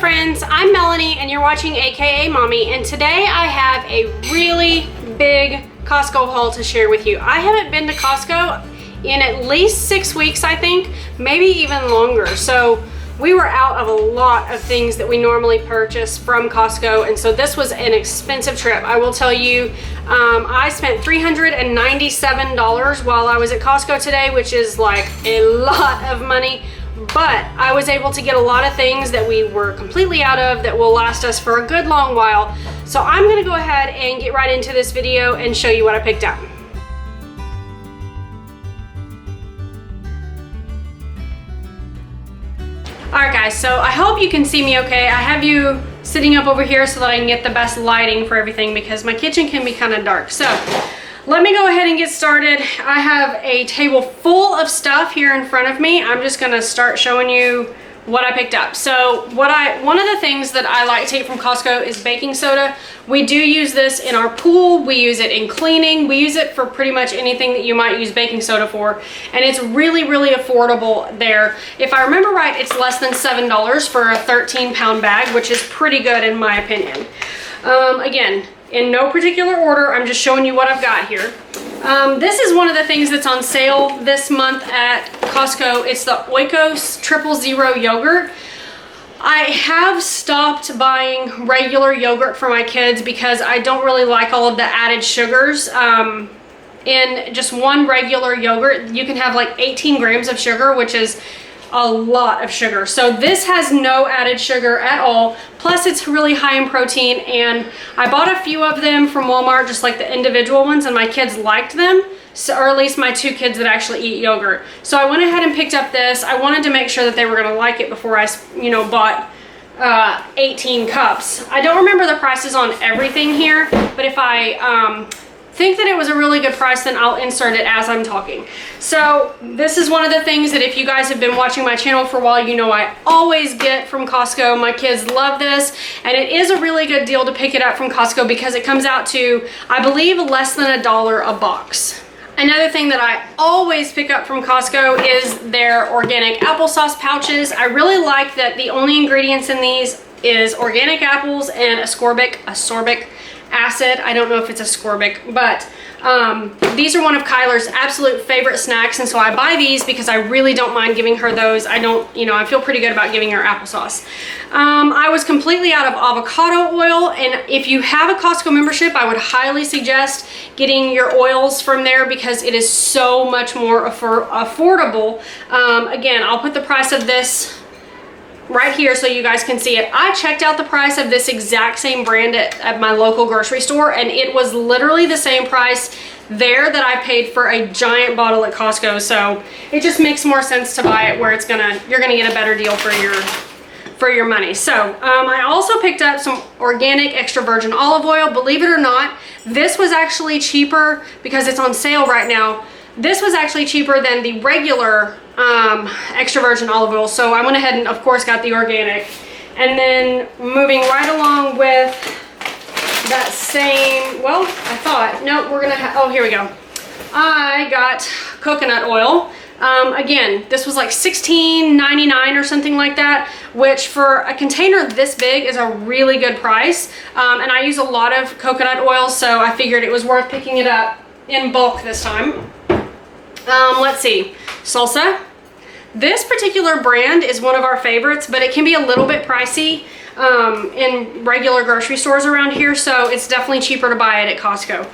friends, I'm Melanie and you're watching akaMommy, and today I have a really big Costco haul to share with you. I haven't been to Costco in at least 6 weeks, I think, maybe even longer. So we were out of a lot of things that we normally purchase from Costco, and so this was an expensive trip. I will tell you, I spent $397 while I was at Costco today, which is like a lot of money. But I was able to get a lot of things that we were completely out of that will last us for a good long while. So I'm gonna go ahead and get right into this video and show you what I picked up. Alright guys, so I hope you can see me okay. I have you sitting up over here so that I can get the best lighting for everything because my kitchen can be kind of dark. So let me go ahead and get started. I have a table full of stuff here in front of me. I'm just gonna start showing you what I picked up. So one of the things that I like to take from Costco is baking soda. We do use this in our pool. We use it in cleaning. We use it for pretty much anything that you might use baking soda for. And it's really, really affordable there. If I remember right, it's less than $7 for a 13-pound bag, which is pretty good in my opinion. Again, in no particular order, I'm just showing you what I've got here. This is one of the things that's on sale this month at Costco. It's the Oikos 000 yogurt. I have stopped buying regular yogurt for my kids because I don't really like all of the added sugars. In just one regular yogurt, you can have like 18 grams of sugar, which is a lot of sugar. So this has no added sugar at all. Plus it's really high in protein, and I bought a few of them from Walmart, just like the individual ones, and my kids liked them. So, or at least my 2 kids that actually eat yogurt. So I went ahead and picked up this. I wanted to make sure that they were gonna like it before I, bought 18 cups. I don't remember the prices on everything here, but if I think that it was a really good price, then I'll insert it as I'm talking. So this is one of the things that if you guys have been watching my channel for a while, you know I always get from Costco. My kids love this, and it is a really good deal to pick it up from Costco because it comes out to, I believe, less than $1 a box. Another thing that I always pick up from Costco is their organic applesauce pouches. I really like that the only ingredients in these is organic apples and ascorbic acid. I don't know if it's ascorbic, but these are one of Kyler's absolute favorite snacks, and so I buy these because I really don't mind giving her those. I feel pretty good about giving her applesauce. I was completely out of avocado oil, and if you have a Costco membership, I would highly suggest getting your oils from there because it is so much more affordable. Again, I'll put the price of this right here so you guys can see it. I checked out the price of this exact same brand at my local grocery store, and it was literally the same price there that I paid for a giant bottle at Costco. So it just makes more sense to buy it where you're gonna get a better deal for your money. So I also picked up some organic extra virgin olive oil. Believe it or not, this was actually cheaper because it's on sale right now. This was actually cheaper than the regular extra virgin olive oil, so I went ahead and of course got the organic. And then moving right along with that same, well, I thought, no, we're gonna have, oh, here we go. I got coconut oil. Again, this was like $16.99 or something like that, which for a container this big is a really good price. And I use a lot of coconut oil, so I figured it was worth picking it up in bulk this time. Let's see, salsa. This particular brand is one of our favorites, but it can be a little bit pricey in regular grocery stores around here, so it's definitely cheaper to buy it at Costco.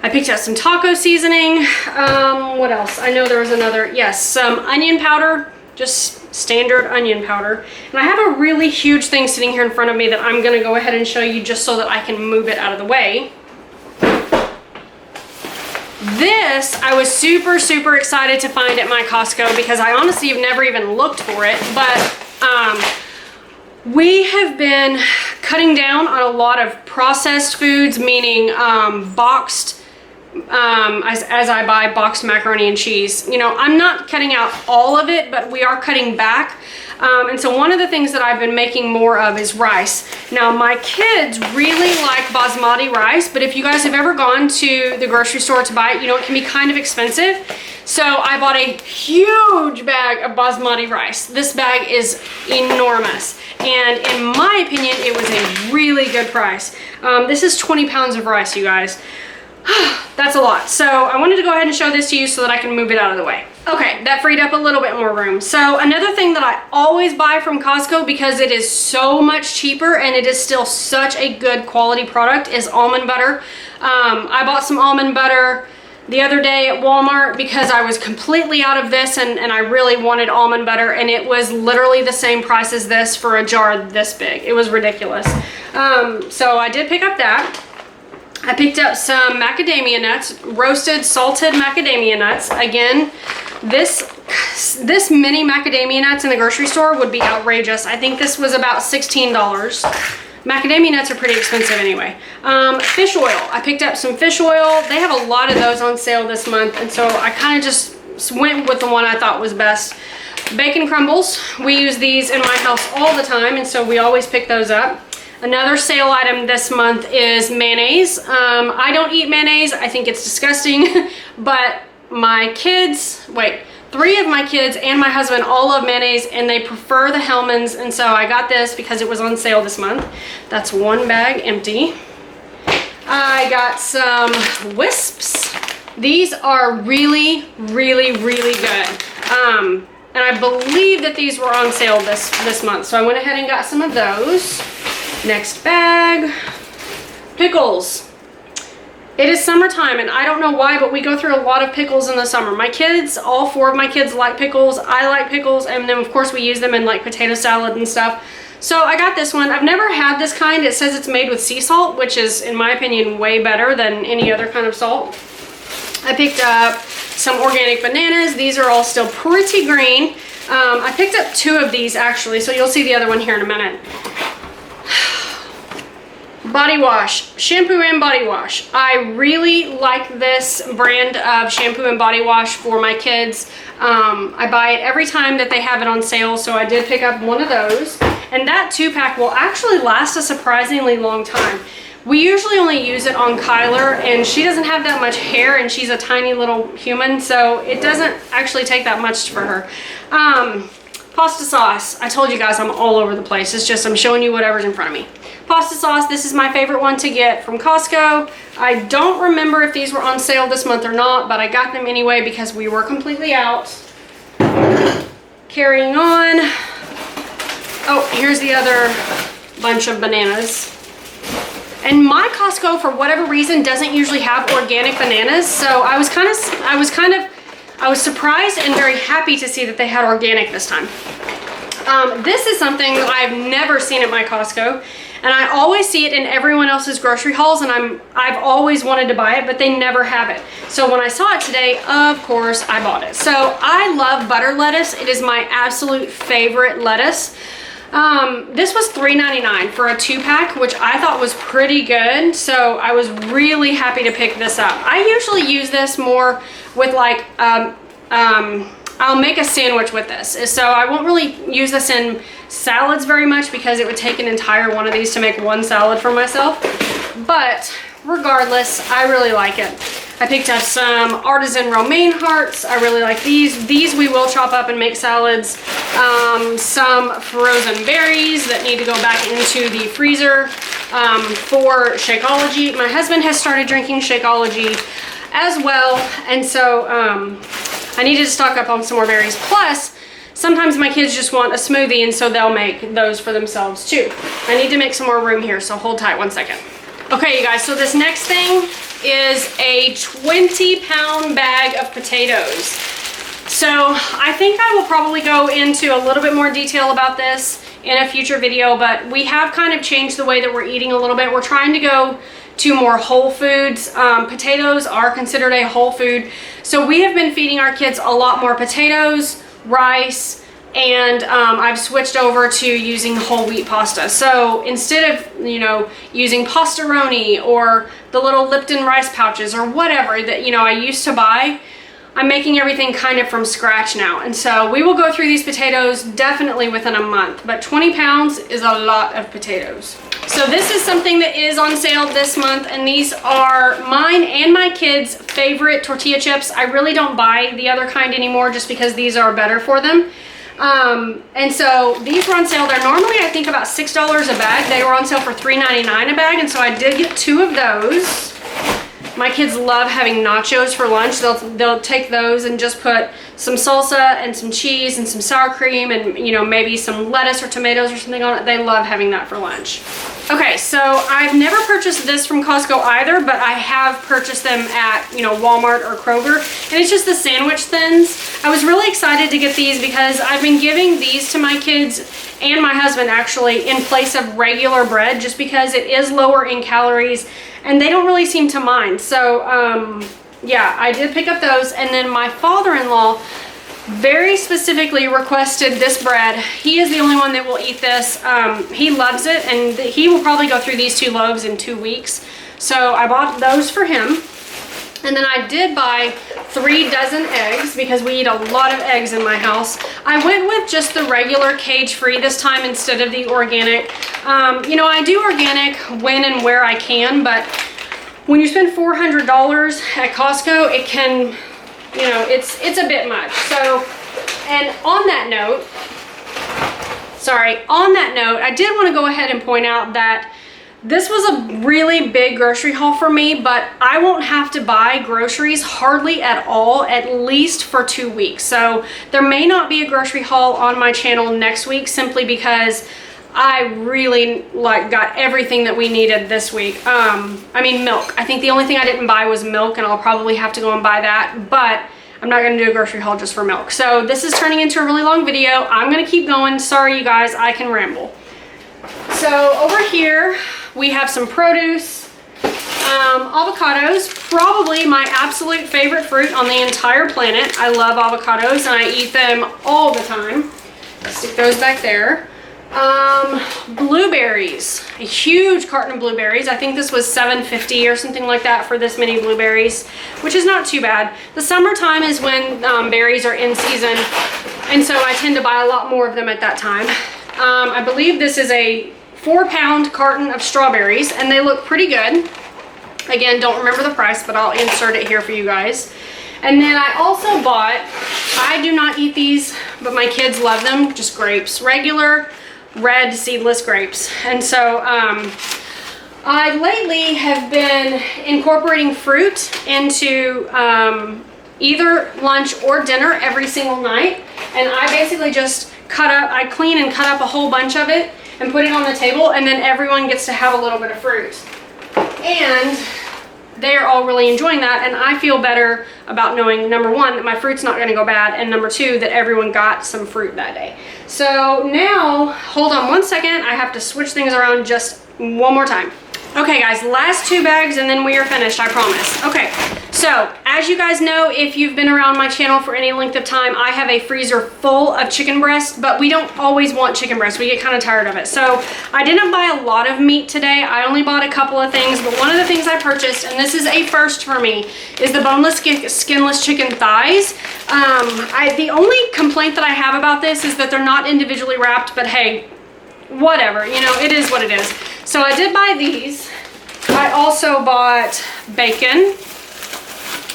I picked up some taco seasoning. What else? I know there was another, yes, some onion powder, just standard onion powder. And I have a really huge thing sitting here in front of me that I'm gonna go ahead and show you just so that I can move it out of the way. This I was super, super excited to find at my Costco because I honestly have never even looked for it, but we have been cutting down on a lot of processed foods, meaning boxed as I buy boxed macaroni and cheese. You know, I'm not cutting out all of it, but we are cutting back. And so one of the things that I've been making more of is rice. Now my kids really like basmati rice, but if you guys have ever gone to the grocery store to buy it, you know, it can be kind of expensive. So I bought a huge bag of basmati rice. This bag is enormous. And in my opinion, it was a really good price. This is 20 pounds of rice, you guys. That's a lot. So I wanted to go ahead and show this to you so that I can move it out of the way. Okay, that freed up a little bit more room. So another thing that I always buy from Costco, because it is so much cheaper and it is still such a good quality product, is almond butter. I bought some almond butter the other day at Walmart because I was completely out of this and I really wanted almond butter, and it was literally the same price as this for a jar this big. It was ridiculous. So I did pick up that. I picked up some macadamia nuts, roasted salted macadamia nuts. Again, this mini macadamia nuts in the grocery store would be outrageous. I think this was about $16. Macadamia nuts are pretty expensive anyway. Fish oil. I picked up some fish oil. They have a lot of those on sale this month, and so I kind of just went with the one I thought was best. Bacon crumbles. We use these in my house all the time, and so we always pick those up. Another sale item this month is mayonnaise. I don't eat mayonnaise. I think it's disgusting, but my kids, three of my kids and my husband all love mayonnaise, and they prefer the Hellmann's, and so I got this because it was on sale this month. That's one bag empty. I got some Wisps. These are really, really, really good. And I believe that these were on sale this month, so I went ahead and got some of those. Next bag, pickles. It is summertime, and I don't know why, but we go through a lot of pickles in the summer. My kids, all four of my kids like pickles. I like pickles, and then of course we use them in like potato salad and stuff. So I got this one. I've never had this kind. It says it's made with sea salt, which is, in my opinion, way better than any other kind of salt. I picked up some organic bananas. These are all still pretty green. I picked up two of these actually, so you'll see the other one here in a minute. Body wash, shampoo and body wash. I really like this brand of shampoo and body wash for my kids. I buy it every time that they have it on sale, so I did pick up one of those. And that 2-pack will actually last a surprisingly long time. We usually only use it on Kyler, and she doesn't have that much hair, and she's a tiny little human, so it doesn't actually take that much for her. Pasta sauce. I told you guys I'm all over the place. It's just I'm showing you whatever's in front of me. Pasta sauce, this is my favorite one to get from Costco. I don't remember if these were on sale this month or not, but I got them anyway because we were completely out. Carrying on. Oh, here's the other bunch of bananas. And my Costco, for whatever reason, doesn't usually have organic bananas, so I was surprised and very happy to see that they had organic this time. This is something that I've never seen at my Costco, and I always see it in everyone else's grocery hauls, and I've always wanted to buy it, but they never have it. So when I saw it today, of course, I bought it. So I love butter lettuce. It is my absolute favorite lettuce. This was $3.99 for a 2-pack, which I thought was pretty good. So I was really happy to pick this up. I usually use this more with like, I'll make a sandwich with this. So I won't really use this in salads very much because it would take an entire one of these to make one salad for myself. But regardless, I really like it. I picked up some artisan romaine hearts. I really like these. These we will chop up and make salads. Some frozen berries that need to go back into the freezer for Shakeology. My husband has started drinking Shakeology as well, and so I needed to stock up on some more berries. Plus, sometimes my kids just want a smoothie, and so they'll make those for themselves too. I need to make some more room here, so hold tight one second. Okay, you guys, so this next thing is a 20-pound bag of potatoes. So I think I will probably go into a little bit more detail about this in a future video, but we have kind of changed the way that we're eating a little bit. We're trying to go to more whole foods. Potatoes are considered a whole food. So we have been feeding our kids a lot more potatoes, rice, and I've switched over to using whole wheat pasta. So instead of, you know, using pastaroni or the little Lipton rice pouches or whatever that, you know, I used to buy, I'm making everything kind of from scratch now. And so we will go through these potatoes definitely within a month, but 20 pounds is a lot of potatoes. So this is something that is on sale this month, and these are mine and my kids' favorite tortilla chips. I really don't buy the other kind anymore just because these are better for them. And so these were on sale. They're normally, I think, about $6 a bag. They were on sale for $3.99 a bag, and so I did get 2 of those. My kids love having nachos for lunch. They'll take those and just put some salsa and some cheese and some sour cream and, you know, maybe some lettuce or tomatoes or something on it. They love having that for lunch. Okay, so I've never purchased this from Costco either, but I have purchased them at, you know, Walmart or Kroger, and it's just the sandwich thins. I was really excited to get these because I've been giving these to my kids and my husband actually in place of regular bread, just because it is lower in calories and they don't really seem to mind. So yeah, I did pick up those. And then my father-in-law very specifically requested this bread. He is the only one that will eat this. He loves it, and he will probably go through these 2 loaves in 2 weeks. So I bought those for him. And then I did buy 3 dozen eggs because we eat a lot of eggs in my house. I went with just the regular cage-free this time instead of the organic. You know, I do organic when and where I can, but when you spend $400 at Costco, it can, you know, it's a bit much. So, and on that note, I did want to go ahead and point out that this was a really big grocery haul for me, but I won't have to buy groceries hardly at all, at least for 2 weeks. So there may not be a grocery haul on my channel next week, simply because I really got everything that we needed this week. I mean, milk. I think the only thing I didn't buy was milk, and I'll probably have to go and buy that, but I'm not gonna do a grocery haul just for milk. So this is turning into a really long video. I'm gonna keep going. Sorry, you guys, I can ramble. So over here, we have some produce, avocados, probably my absolute favorite fruit on the entire planet. I love avocados and I eat them all the time. Stick those back there. Blueberries, a huge carton of blueberries. I think this was $7.50 or something like that for this many blueberries, which is not too bad. The summertime is when berries are in season, and so I tend to buy a lot more of them at that time. I believe this is a 4-pound carton of strawberries, and they look pretty good. Again, don't remember the price, but I'll insert it here for you guys. And then I also bought, I do not eat these, but my kids love them, just grapes, regular red seedless grapes. And so I lately have been incorporating fruit into either lunch or dinner every single night. And I basically just I clean and cut up a whole bunch of it and put it on the table, and then everyone gets to have a little bit of fruit. And they're all really enjoying that, and I feel better about knowing, number 1, that my fruit's not gonna go bad, and number 2, that everyone got some fruit that day. So now, hold on 1 second, I have to switch things around just one more time. Okay guys, last 2 bags and then we are finished, I promise. Okay, so as you guys know, if you've been around my channel for any length of time, I have a freezer full of chicken breast, but we don't always want chicken breast. We get kind of tired of it. So I didn't buy a lot of meat today. I only bought a couple of things, but one of the things I purchased, and this is a first for me, is the boneless skinless chicken thighs. The only complaint that I have about this is that they're not individually wrapped, but hey, whatever, you know, it is what it is. So I did buy these. I also bought bacon.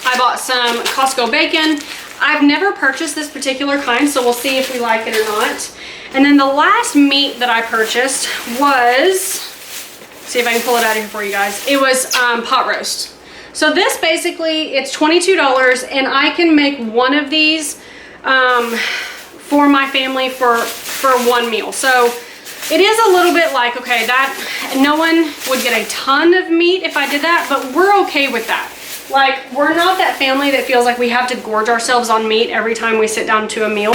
I bought some Costco bacon. I've never purchased this particular kind, so we'll see if we like it or not. And then the last meat that I purchased was, see if I can pull it out of here for you guys. It was pot roast. So this basically, it's $22, and I can make one of these for my family for one meal. So it is a little bit like, okay, that no one would get a ton of meat if I did that, but we're okay with that. Like, we're not that family that feels like we have to gorge ourselves on meat every time we sit down to a meal.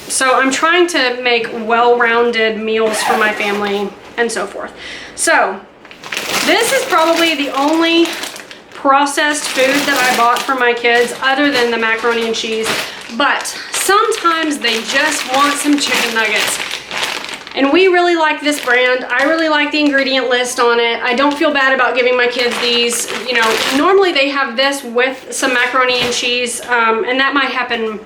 So I'm trying to make well-rounded meals for my family and so forth. So this is probably the only processed food that I bought for my kids other than the macaroni and cheese. But sometimes times they just want some chicken nuggets. And we really like this brand. I really like the ingredient list on it. I don't feel bad about giving my kids these. You know, normally they have this with some macaroni and cheese, and that might happen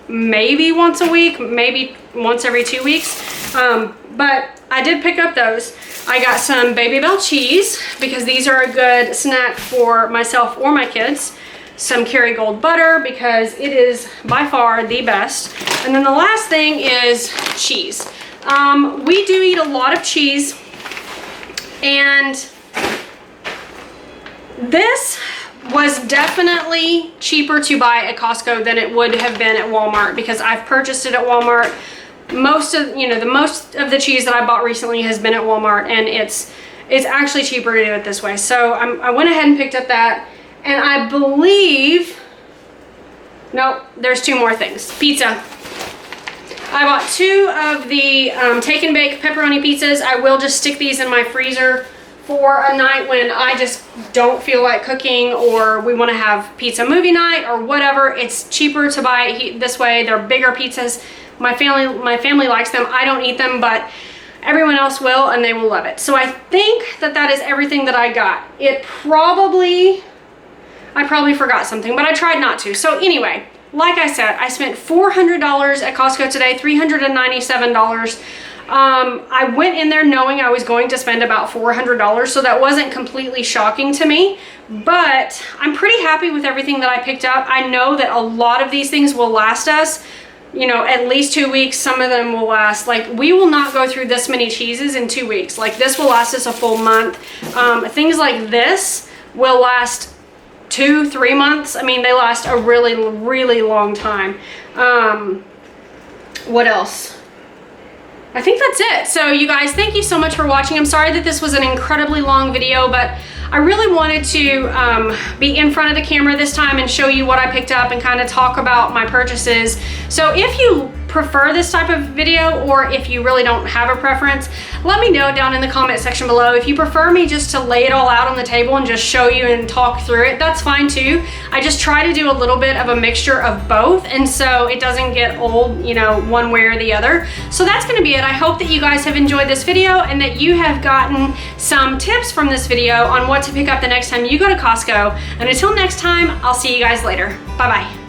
maybe once a week, maybe once every 2 weeks. But I did pick up those. I got some Baby Bell cheese because these are a good snack for myself or my kids. Some Kerrygold butter because it is by far the best. And then the last thing is cheese. We do eat a lot of cheese, and this was definitely cheaper to buy at Costco than it would have been at Walmart because I've purchased it at Walmart. Most of the cheese that I bought recently has been at Walmart, and it's actually cheaper to do it this way. So I went ahead and picked up that, and I believe, nope, there's 2 more things. Pizza. I bought 2 of the take and bake pepperoni pizzas. I will just stick these in my freezer for a night when I just don't feel like cooking, or we want to have pizza movie night or whatever. It's cheaper to buy this way. They're bigger pizzas. My family likes them. I don't eat them, but everyone else will, and they will love it. So I think that is everything that I got. I probably forgot something, but I tried not to. So anyway, like I said, I spent $400 at Costco today, $397. I went in there knowing I was going to spend about $400, so that wasn't completely shocking to me, but I'm pretty happy with everything that I picked up. I know that a lot of these things will last us, you know, at least 2 weeks. Some of them will last, like, we will not go through this many cheeses in 2 weeks. Like, this will last us a full month. Things like this will last 2-3 months. I mean, they last a really, really long time. What else? I think that's it. So you guys, thank you so much for watching. I'm sorry that this was an incredibly long video, but I really wanted to be in front of the camera this time and show you what I picked up and kind of talk about my purchases. So if you prefer this type of video, or if you really don't have a preference, let me know down in the comment section below. If you prefer me just to lay it all out on the table and just show you and talk through it, that's fine too. I just try to do a little bit of a mixture of both, and so it doesn't get old, you know, one way or the other. So that's going to be it. I hope that you guys have enjoyed this video and that you have gotten some tips from this video on what to pick up the next time you go to Costco. And until next time, I'll see you guys later. Bye bye.